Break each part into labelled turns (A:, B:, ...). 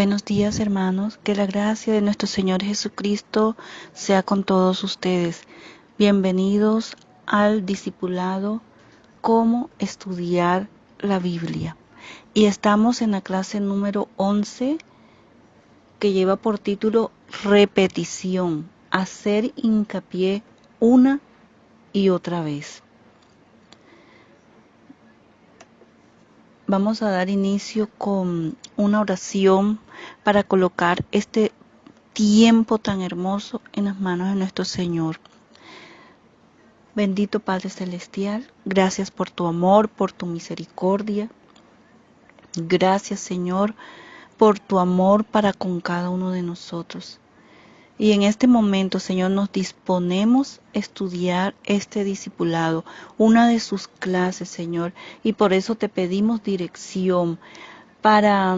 A: Buenos días, hermanos, que la gracia de nuestro Señor Jesucristo sea con todos ustedes. Bienvenidos al discipulado Cómo estudiar la Biblia. Y estamos en la clase número 11 que lleva por título Repetición, hacer hincapié una y otra vez. Vamos a dar inicio con una oración para colocar este tiempo tan hermoso en las manos de nuestro Señor. Bendito Padre Celestial, gracias por tu amor, por tu misericordia. Gracias, Señor, por tu amor para con cada uno de nosotros. Y en este momento, Señor, nos disponemos a estudiar este discipulado, una de sus clases, Señor, y por eso te pedimos dirección para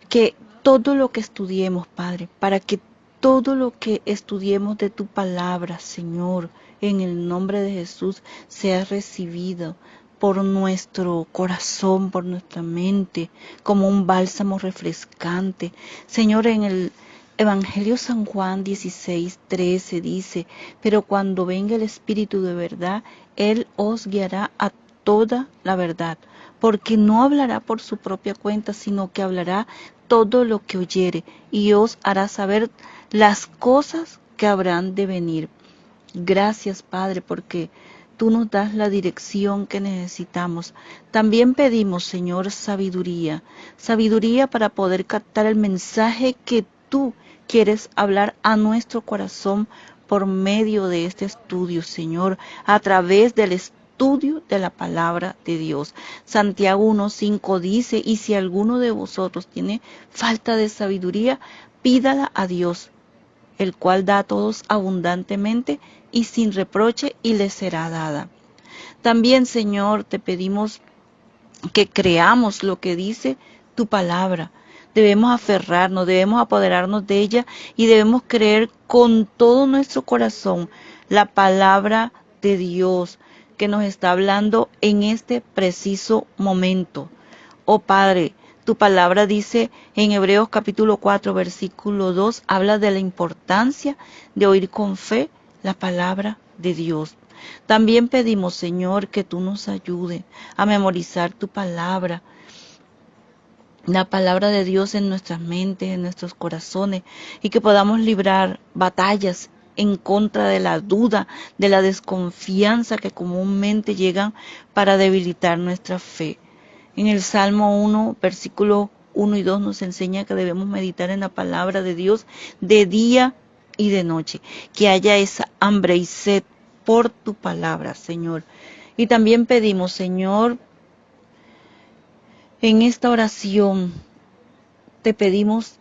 A: que todo lo que estudiemos, Padre, para que todo lo que estudiemos de tu palabra, Señor, en el nombre de Jesús, sea recibido por nuestro corazón, por nuestra mente, como un bálsamo refrescante. Señor, en el Evangelio San Juan 16:13 dice, pero cuando venga el Espíritu de verdad, Él os guiará a toda la verdad, porque no hablará por su propia cuenta, sino que hablará todo lo que oyere, y os hará saber las cosas que habrán de venir. Gracias, Padre, porque tú nos das la dirección que necesitamos. También pedimos, Señor, sabiduría para poder captar el mensaje que tú quieres hablar a nuestro corazón por medio de este estudio, Señor, a través del estudio de la palabra de Dios. Santiago 1:5 dice, y si alguno de vosotros tiene falta de sabiduría, pídala a Dios, el cual da a todos abundantemente y sin reproche, y le será dada. También, Señor, te pedimos que creamos lo que dice tu palabra. Debemos aferrarnos, debemos apoderarnos de ella y debemos creer con todo nuestro corazón la palabra de Dios que nos está hablando en este preciso momento. Oh Padre, tu palabra dice en Hebreos capítulo 4, versículo 2, habla de la importancia de oír con fe la palabra de Dios. También pedimos, Señor, que tú nos ayudes a memorizar tu palabra, la palabra de Dios en nuestras mentes, en nuestros corazones, y que podamos librar batallas en contra de la duda, de la desconfianza que comúnmente llegan para debilitar nuestra fe. En el Salmo 1, versículo 1 y 2 nos enseña que debemos meditar en la palabra de Dios de día y de noche, que haya esa hambre y sed por tu palabra, Señor. Y también pedimos, Señor, en esta oración, te pedimos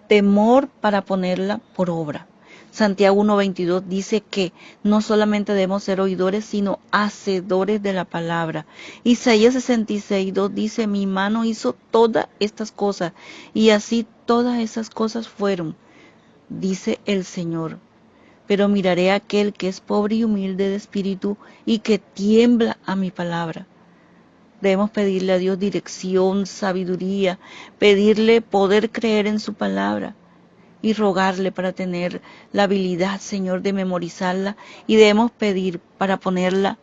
A: temor para ponerla por obra. Santiago 1:22 dice que no solamente debemos ser oidores, sino hacedores de la palabra. Isaías 66:2 dice, mi mano hizo todas estas cosas, y así todas esas cosas fueron, dice el Señor. Pero miraré a aquel que es pobre y humilde de espíritu, y que tiembla a mi palabra. Debemos pedirle a Dios dirección, sabiduría, pedirle poder creer en su palabra y rogarle para tener la habilidad, Señor, de memorizarla, y debemos pedir para ponerla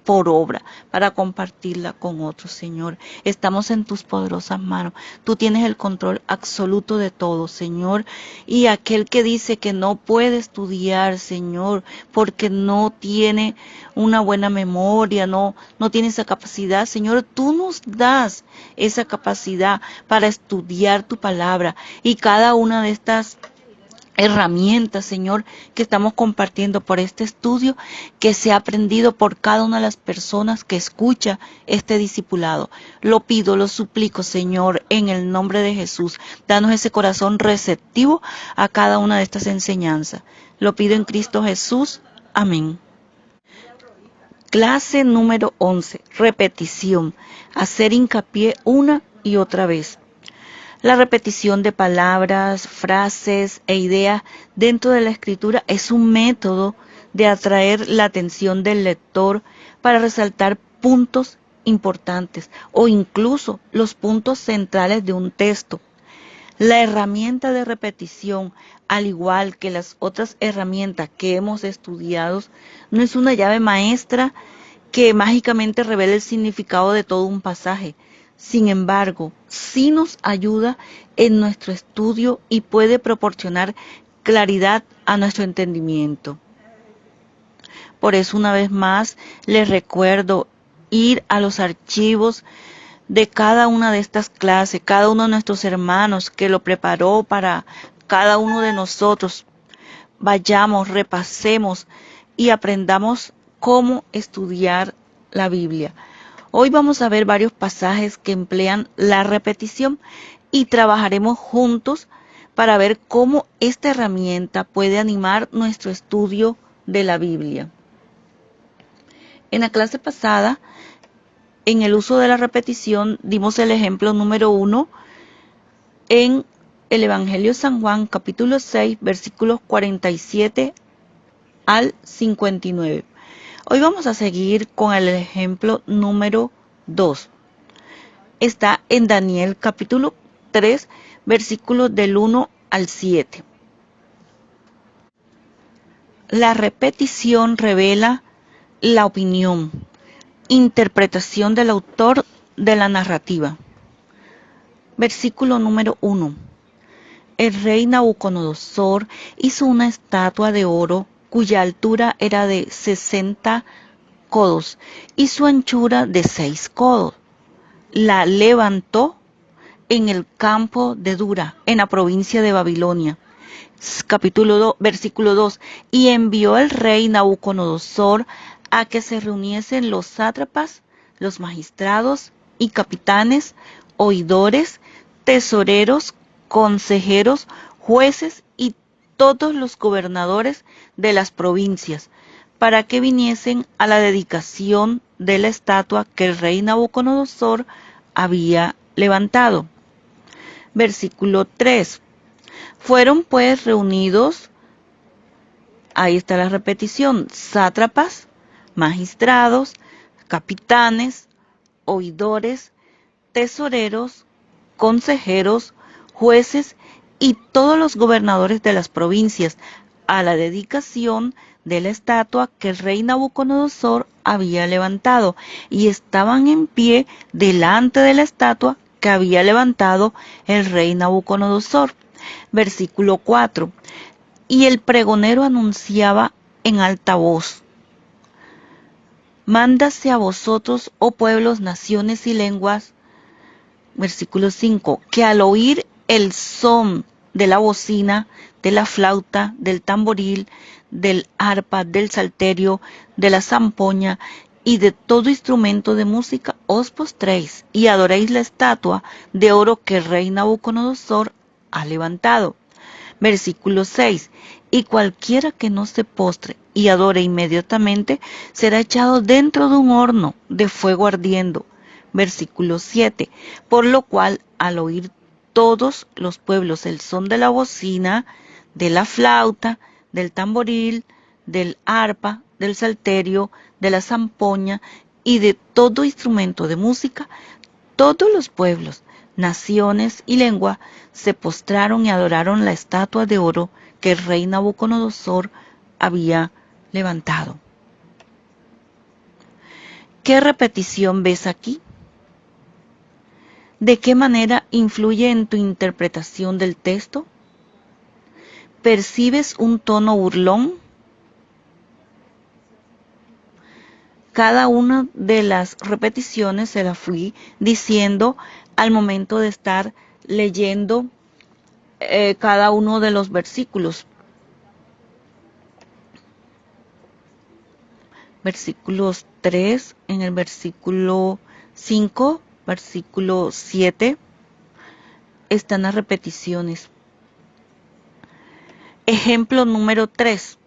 A: por obra, para compartirla con otros, Señor. Estamos en tus poderosas manos. Tú tienes el control absoluto de todo, Señor. Y aquel que dice que no puede estudiar, Señor, porque no tiene una buena memoria, no tiene esa capacidad, Señor, tú nos das esa capacidad para estudiar tu palabra, y cada una de estas herramientas, Señor, que estamos compartiendo por este estudio, que se ha aprendido por cada una de las personas que escucha este discipulado. Lo pido, lo suplico, Señor, en el nombre de Jesús. Danos ese corazón receptivo a cada una de estas enseñanzas. Lo pido en Cristo Jesús. Amén. Clase número 11. Repetición. Hacer hincapié una y otra vez. La repetición de palabras, frases e ideas dentro de la escritura es un método de atraer la atención del lector para resaltar puntos importantes o incluso los puntos centrales de un texto. La herramienta de repetición, al igual que las otras herramientas que hemos estudiado, no es una llave maestra que mágicamente revela el significado de todo un pasaje. Sin embargo, sí nos ayuda en nuestro estudio y puede proporcionar claridad a nuestro entendimiento. Por eso, una vez más, les recuerdo ir a los archivos de cada una de estas clases, cada uno de nuestros hermanos que lo preparó para cada uno de nosotros. Vayamos, repasemos y aprendamos cómo estudiar la Biblia. Hoy vamos a ver varios pasajes que emplean la repetición y trabajaremos juntos para ver cómo esta herramienta puede animar nuestro estudio de la Biblia. En la clase pasada, en el uso de la repetición, dimos el ejemplo número 1 en el Evangelio de San Juan, capítulo 6, versículos 47 al 59. Hoy vamos a seguir con el ejemplo número 2. Está en Daniel, capítulo 3, versículos del 1 al 7. La repetición revela la opinión, interpretación del autor de la narrativa. Versículo número 1. El rey Nabucodonosor hizo una estatua de oro cuya altura era de 60 codos y su anchura de 6 codos. La levantó en el campo de Dura, en la provincia de Babilonia. Capítulo 2, versículo 2. Y envió el rey Nabucodonosor a que se reuniesen los sátrapas, los magistrados y capitanes, oidores, tesoreros, consejeros, jueces y todos los gobernadores de las provincias, para que viniesen a la dedicación de la estatua que el rey Nabucodonosor había levantado. Versículo 3. Fueron pues reunidos, ahí está la repetición, sátrapas, magistrados, capitanes, oidores, tesoreros, consejeros, jueces y todos los gobernadores de las provincias a la dedicación de la estatua que el rey Nabucodonosor había levantado, y estaban en pie delante de la estatua que había levantado el rey Nabucodonosor. Versículo 4. Y el pregonero anunciaba en alta voz: Mándase a vosotros, oh pueblos, naciones y lenguas. Versículo 5. Que al oír el son de la bocina, de la flauta, del tamboril, del arpa, del salterio, de la zampoña y de todo instrumento de música, os postréis y adoréis la estatua de oro que el rey Nabucodonosor ha levantado. Versículo 6. Y cualquiera que no se postre y adore inmediatamente será echado dentro de un horno de fuego ardiendo. Versículo 7. Por lo cual, al oír todos los pueblos el son de la bocina, de la flauta, del tamboril, del arpa, del salterio, de la zampoña y de todo instrumento de música, todos los pueblos, naciones y lengua se postraron y adoraron la estatua de oro que el rey Nabucodonosor había levantado. ¿Qué repetición ves aquí? ¿De qué manera influye en tu interpretación del texto? ¿Percibes un tono burlón? Cada una de las repeticiones se la fui diciendo al momento de estar leyendo cada uno de los versículos. Versículos 3, en el versículo 5, versículo 7, están las repeticiones. Ejemplo número 3.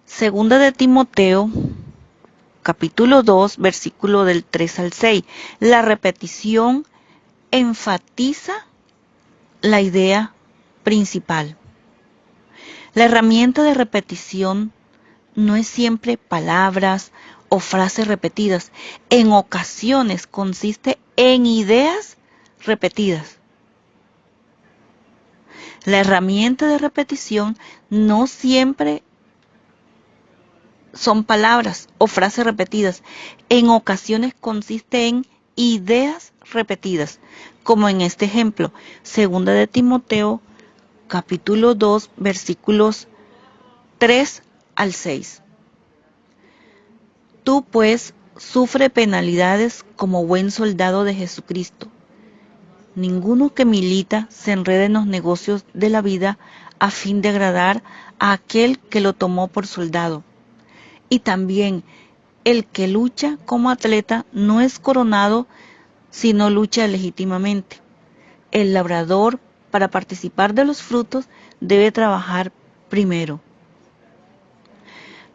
A: Segunda de Timoteo, capítulo 2, versículo del 3 al 6. La repetición enfatiza la idea principal. La herramienta de repetición no es siempre palabras o frases repetidas. En ocasiones consiste en ideas repetidas. La herramienta de repetición no siempre son palabras o frases repetidas. En ocasiones consiste en ideas repetidas, como en este ejemplo, segunda de Timoteo, capítulo 2, versículos 3 al 6. Tú pues sufre penalidades como buen soldado de Jesucristo. Ninguno que milita se enreda en los negocios de la vida a fin de agradar a aquel que lo tomó por soldado. Y también el que lucha como atleta no es coronado si no lucha legítimamente. El labrador, para participar de los frutos, debe trabajar primero.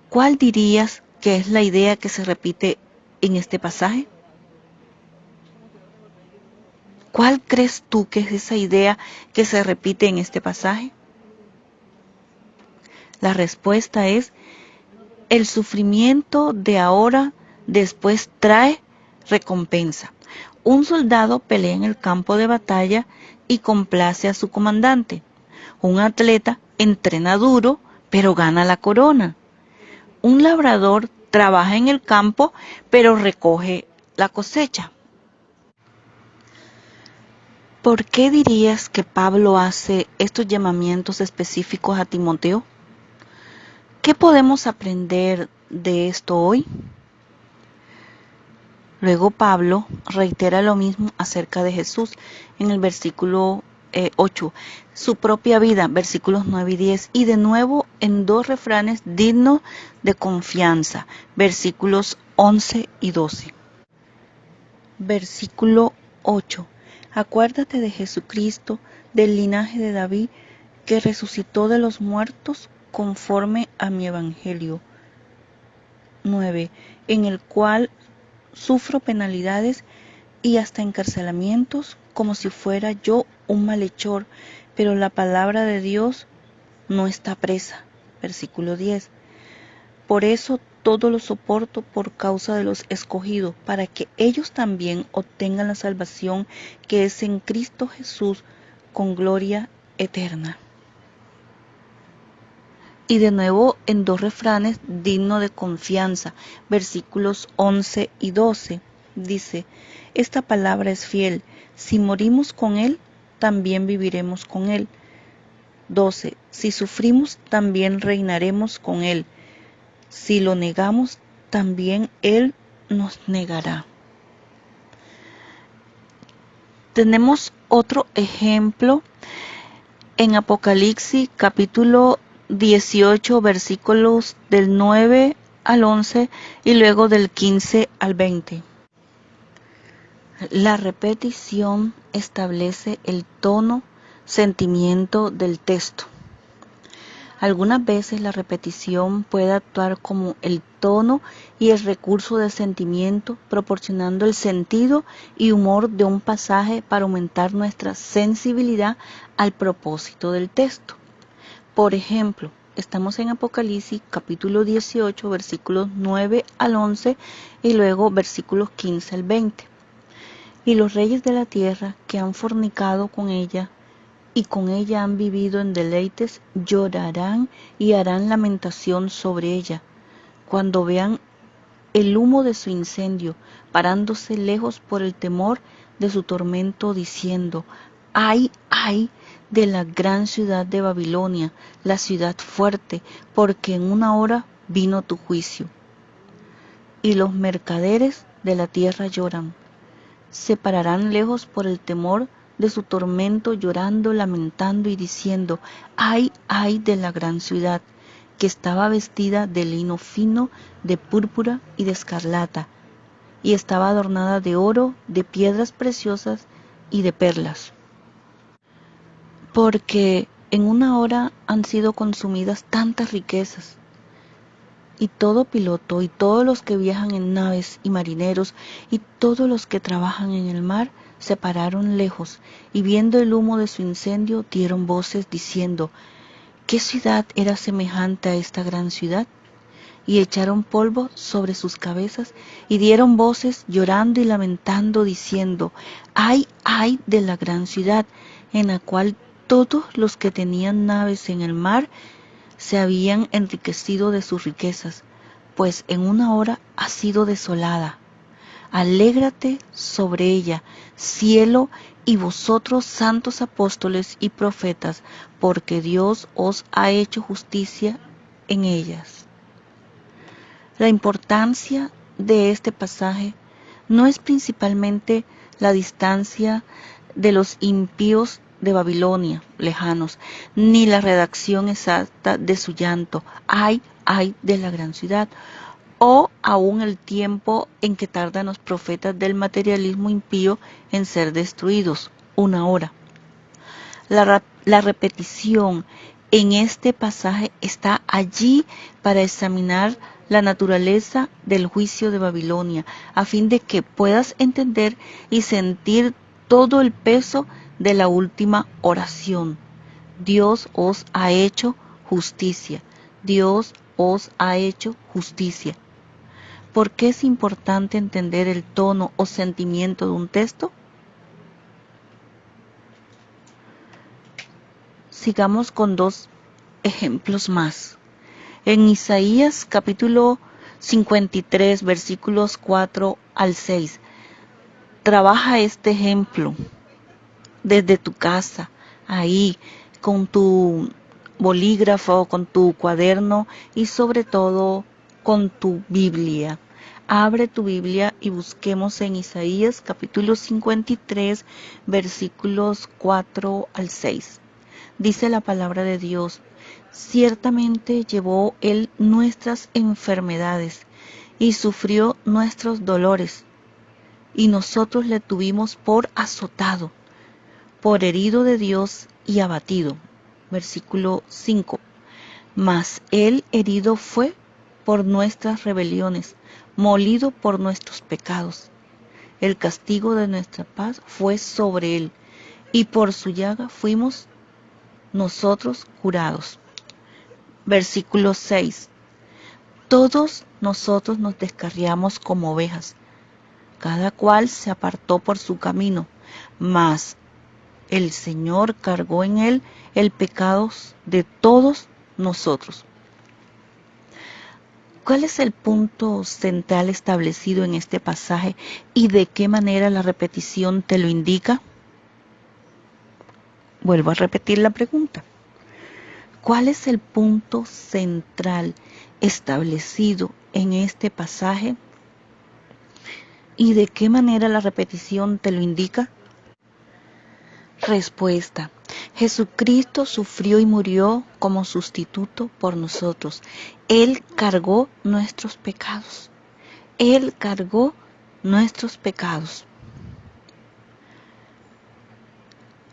A: ¿Cuál dirías que es la idea que se repite en este pasaje? ¿Cuál crees tú que es esa idea que se repite en este pasaje? La respuesta es: el sufrimiento de ahora después trae recompensa. Un soldado pelea en el campo de batalla y complace a su comandante. Un atleta entrena duro, pero gana la corona. Un labrador trabaja en el campo, pero recoge la cosecha. ¿Por qué dirías que Pablo hace estos llamamientos específicos a Timoteo? ¿Qué podemos aprender de esto hoy? Luego Pablo reitera lo mismo acerca de Jesús en el versículo 8, su propia vida, versículos 9 y 10, y de nuevo en dos refranes dignos de confianza, versículos 11 y 12. Versículo 8. Acuérdate de Jesucristo, del linaje de David, que resucitó de los muertos conforme a mi evangelio. 9. En el cual sufro penalidades y hasta encarcelamientos como si fuera yo un malhechor, pero la palabra de Dios no está presa. Versículo 10. Por eso todo lo soporto por causa de los escogidos, para que ellos también obtengan la salvación que es en Cristo Jesús con gloria eterna. Y de nuevo en dos refranes dignos de confianza, versículos 11 y 12, dice: esta palabra es fiel, si morimos con Él, también viviremos con Él. 12. Si sufrimos, también reinaremos con Él. Si lo negamos, también Él nos negará. Tenemos otro ejemplo en Apocalipsis capítulo 18, versículos del 9 al 11 y luego del 15 al 20. La repetición establece el tono, sentimiento del texto. Algunas veces la repetición puede actuar como el tono y el recurso de sentimiento, proporcionando el sentido y humor de un pasaje para aumentar nuestra sensibilidad al propósito del texto. Por ejemplo, estamos en Apocalipsis capítulo 18, versículos 9 al 11 y luego versículos 15 al 20. Y los reyes de la tierra que han fornicado con ella y con ella han vivido en deleites, llorarán y harán lamentación sobre ella, cuando vean el humo de su incendio, parándose lejos por el temor de su tormento, diciendo: ¡ay, ay de la gran ciudad de Babilonia, la ciudad fuerte, porque en una hora vino tu juicio! Y los mercaderes de la tierra lloran, se pararán lejos por el temor de su tormento, llorando, lamentando y diciendo: ¡ay, ay de la gran ciudad, que estaba vestida de lino fino, de púrpura y de escarlata, y estaba adornada de oro, de piedras preciosas y de perlas! Porque en una hora han sido consumidas tantas riquezas, y todo piloto, y todos los que viajan en naves, y marineros, y todos los que trabajan en el mar, se pararon lejos, y viendo el humo de su incendio, dieron voces diciendo: ¿qué ciudad era semejante a esta gran ciudad? Y echaron polvo sobre sus cabezas, y dieron voces llorando y lamentando, diciendo: ¡ay, ay de la gran ciudad, en la cual todos los que tenían naves en el mar se habían enriquecido de sus riquezas, pues en una hora ha sido desolada. Alégrate sobre ella, cielo, y vosotros santos apóstoles y profetas, porque Dios os ha hecho justicia en ellas. La importancia de este pasaje no es principalmente la distancia de los impíos de Babilonia, lejanos, ni la redacción exacta de su llanto, ay de la gran ciudad, o aún el tiempo en que tardan los profetas del materialismo impío en ser destruidos, una hora. La repetición en este pasaje está allí para examinar la naturaleza del juicio de Babilonia, a fin de que puedas entender y sentir todo el peso de la última oración. Dios os ha hecho justicia. Dios os ha hecho justicia. ¿Por qué es importante entender el tono o sentimiento de un texto? Sigamos con dos ejemplos más. En Isaías capítulo 53, versículos 4 al 6, trabaja este ejemplo desde tu casa, ahí, con tu bolígrafo, con tu cuaderno y sobre todo con tu Biblia. Abre tu Biblia y busquemos en Isaías capítulo 53, versículos 4 al 6. Dice la palabra de Dios: ciertamente llevó Él nuestras enfermedades y sufrió nuestros dolores, y nosotros le tuvimos por azotado, por herido de Dios y abatido. Versículo 5. Mas Él herido fue por nuestras rebeliones, molido por nuestros pecados. El castigo de nuestra paz fue sobre Él, y por su llaga fuimos nosotros curados. Versículo 6. Todos nosotros nos descarriamos como ovejas, cada cual se apartó por su camino, mas el Señor cargó en él el pecado de todos nosotros. ¿Cuál es el punto central establecido en este pasaje y de qué manera la repetición te lo indica? Vuelvo a repetir la pregunta. ¿Cuál es el punto central establecido en este pasaje y de qué manera la repetición te lo indica? Respuesta: Jesucristo sufrió y murió como sustituto por nosotros. Él cargó nuestros pecados. Él cargó nuestros pecados.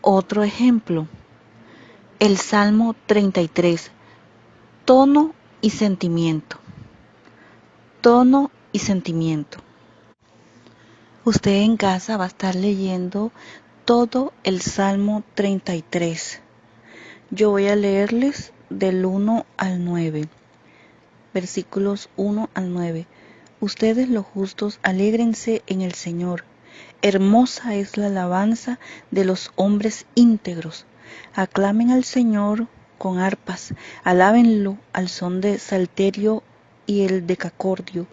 A: Otro ejemplo, el Salmo 33, tono y sentimiento. Tono y sentimiento. Usted en casa va a estar leyendo todo el Salmo 33. Yo voy a leerles del 1 al 9, versículos 1 al 9. Ustedes los justos, alégrense en el Señor. Hermosa es la alabanza de los hombres íntegros. Aclamen al Señor con arpas, alábenlo al son de salterio y el decacordio.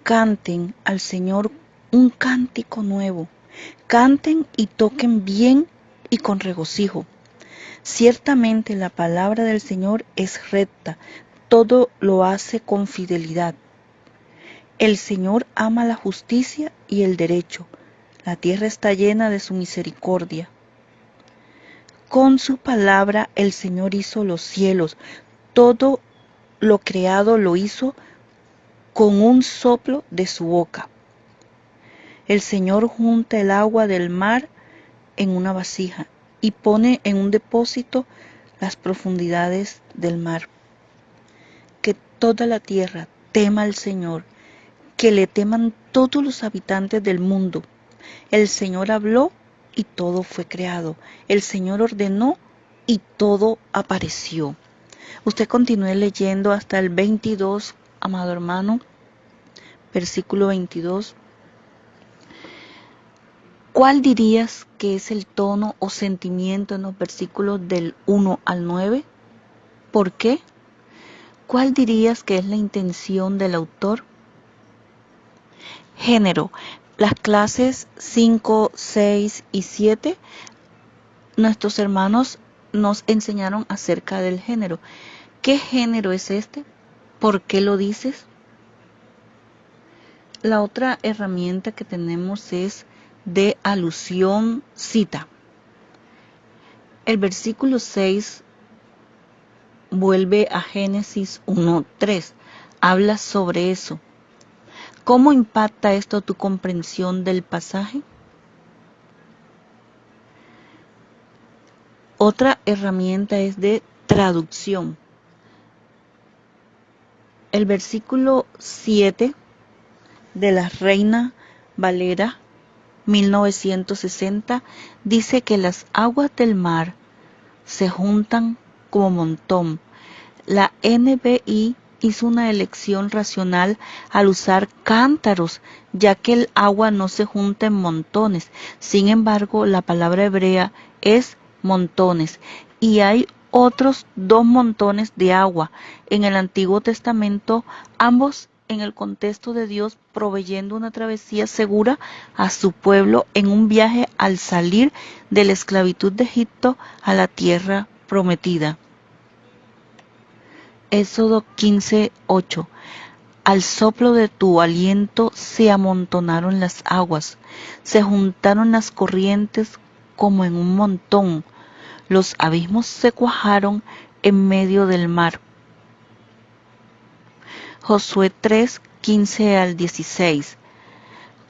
A: Canten al Señor un cántico nuevo. Canten y toquen bien y con regocijo. Ciertamente la palabra del Señor es recta, todo lo hace con fidelidad. El Señor ama la justicia y el derecho, la tierra está llena de su misericordia. Con su palabra el Señor hizo los cielos, todo lo creado lo hizo con un soplo de su boca. El Señor junta el agua del mar en una vasija y pone en un depósito las profundidades del mar. Que toda la tierra tema al Señor, que le teman todos los habitantes del mundo. El Señor habló y todo fue creado. El Señor ordenó y todo apareció. Usted continúe leyendo hasta el 22, amado hermano, versículo 22. ¿Cuál dirías que es el tono o sentimiento en los versículos del 1 al 9? ¿Por qué? ¿Cuál dirías que es la intención del autor? Género. Las clases 5, 6 y 7, nuestros hermanos nos enseñaron acerca del género. ¿Qué género es este? ¿Por qué lo dices? La otra herramienta que tenemos es de alusión cita. El versículo 6 vuelve a Génesis 1:3. Habla sobre eso. ¿Cómo impacta esto tu comprensión del pasaje? Otra herramienta es de traducción. El versículo 7 de la Reina Valera 1960 dice que las aguas del mar se juntan como montón. La NBI hizo una elección racional al usar cántaros, ya que el agua no se junta en montones. Sin embargo, la palabra hebrea es montones y hay otros dos montones de agua en el Antiguo Testamento, ambos en el contexto de Dios proveyendo una travesía segura a su pueblo en un viaje al salir de la esclavitud de Egipto a la tierra prometida. Éxodo 15:8. Al soplo de tu aliento se amontonaron las aguas, se juntaron las corrientes como en un montón, los abismos se cuajaron en medio del mar. Josué 3:15 al 16.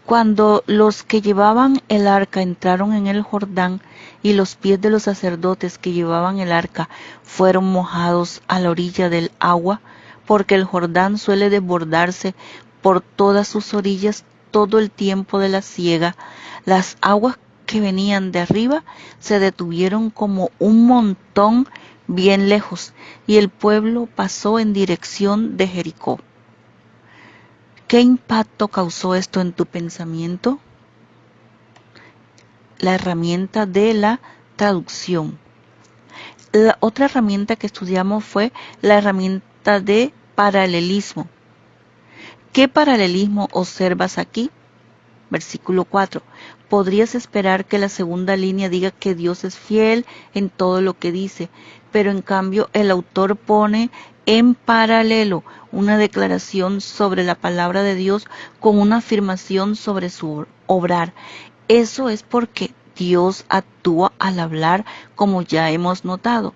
A: Cuando los que llevaban el arca entraron en el Jordán y los pies de los sacerdotes que llevaban el arca fueron mojados a la orilla del agua, porque el Jordán suele desbordarse por todas sus orillas todo el tiempo de la siega, las aguas que venían de arriba se detuvieron como un montón bien lejos, y el pueblo pasó en dirección de Jericó. ¿Qué impacto causó esto en tu pensamiento? La herramienta de la traducción. La otra herramienta que estudiamos fue la herramienta de paralelismo. ¿Qué paralelismo observas aquí? Versículo 4. Podrías esperar que la segunda línea diga que Dios es fiel en todo lo que dice, pero en cambio el autor pone en paralelo una declaración sobre la palabra de Dios con una afirmación sobre su obrar. Eso es porque Dios actúa al hablar, como ya hemos notado.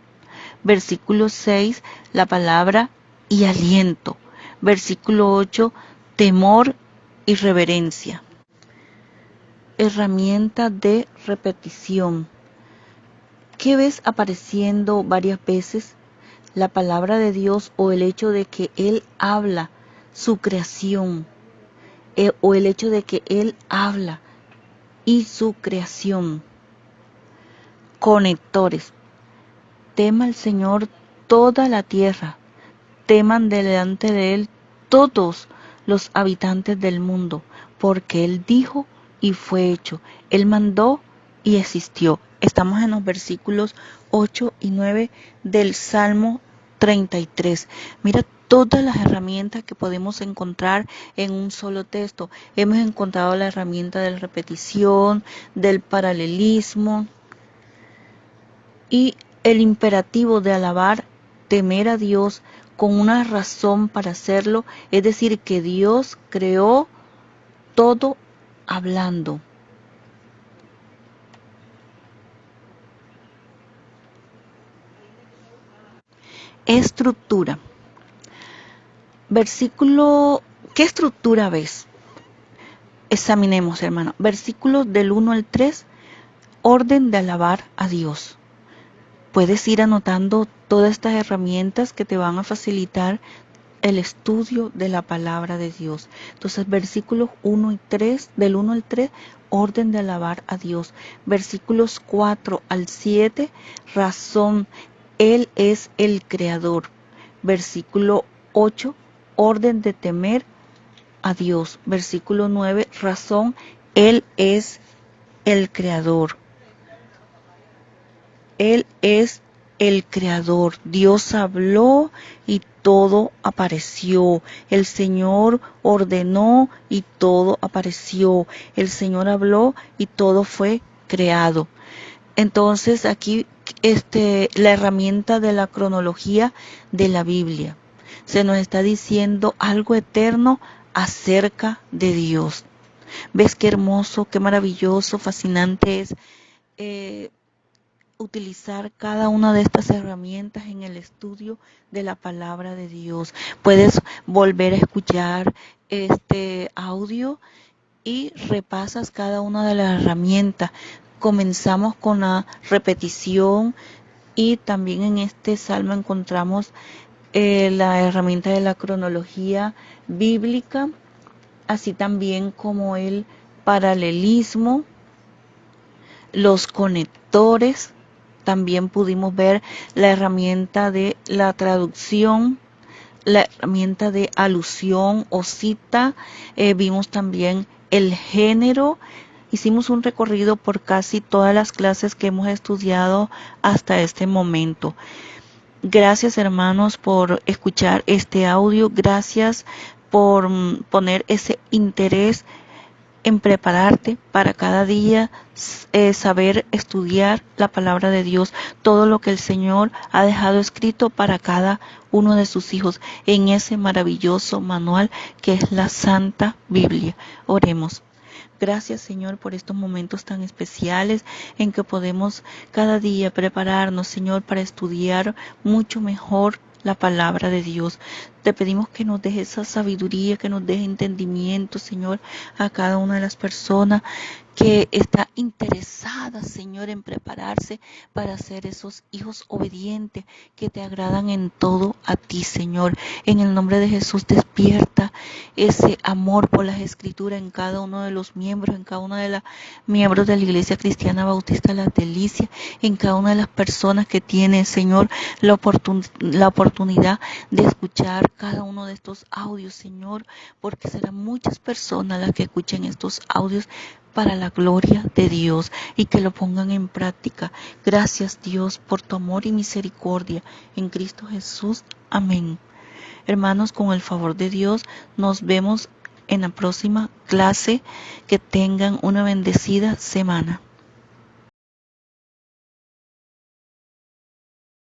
A: Versículo 6, la palabra y aliento. Versículo 8, temor y reverencia. Herramienta de repetición. ¿Qué ves apareciendo varias veces? La palabra de Dios o el hecho de que Él habla, su creación, o el hecho de que Él habla y su creación. Conectores. Tema al Señor toda la tierra, teman delante de Él todos los habitantes del mundo, porque Él dijo y fue hecho, Él mandó y existió. Estamos en los versículos 8 y 9 del Salmo 33. Mira todas las herramientas que podemos encontrar en un solo texto. Hemos encontrado la herramienta de la repetición, del paralelismo y el imperativo de alabar, temer a Dios con una razón para hacerlo, es decir, que Dios creó todo hablando. Estructura. Versículo, ¿qué estructura ves? Examinemos, hermano. Versículos del 1 al 3, orden de alabar a Dios. Puedes ir anotando todas estas herramientas que te van a facilitar el estudio de la palabra de Dios. Entonces, versículos 1 y 3, del 1 al 3, orden de alabar a Dios. Versículos 4 al 7, razón, Él es el creador. Versículo 8, orden de temer a Dios. Versículo 9, razón, Él es el creador. Él es el creador. Dios habló y todo apareció. El Señor ordenó y todo apareció. El Señor habló y todo fue creado. Entonces aquí la herramienta de la cronología de la Biblia se nos está diciendo algo eterno acerca de Dios. ¿Ves qué hermoso, qué maravilloso, fascinante es utilizar cada una de estas herramientas en el estudio de la palabra de Dios? Puedes volver a escuchar este audio y repasas cada una de las herramientas. Comenzamos con la repetición y también en este salmo encontramos la herramienta de la cronología bíblica, así también como el paralelismo, los conectores. También pudimos ver la herramienta de la traducción, la herramienta de alusión o cita. Vimos también el género. Hicimos un recorrido por casi todas las clases que hemos estudiado hasta este momento. Gracias, hermanos, por escuchar este audio. Gracias por poner ese interés en prepararte para cada día saber estudiar la palabra de Dios, todo lo que el Señor ha dejado escrito para cada uno de sus hijos en ese maravilloso manual que es la Santa Biblia. Oremos. Gracias, Señor, por estos momentos tan especiales en que podemos cada día prepararnos, Señor, para estudiar mucho mejor la palabra de Dios. Te pedimos que nos dejes esa sabiduría, que nos deje entendimiento, Señor, a cada una de las personas que está interesada, Señor, en prepararse para ser esos hijos obedientes que te agradan en todo a ti, Señor. En el nombre de Jesús, despierta ese amor por las Escrituras en cada uno de los miembros, en cada uno de los miembros de la Iglesia Cristiana Bautista Las Delicias, en cada una de las personas que tiene, Señor, la oportunidad de escuchar cada uno de estos audios, Señor, porque serán muchas personas las que escuchen estos audios para la gloria de Dios y que lo pongan en práctica. Gracias, Dios, por tu amor y misericordia en Cristo Jesús. Amén. Hermanos, con el favor de Dios, nos vemos en la próxima clase. Que tengan una bendecida semana.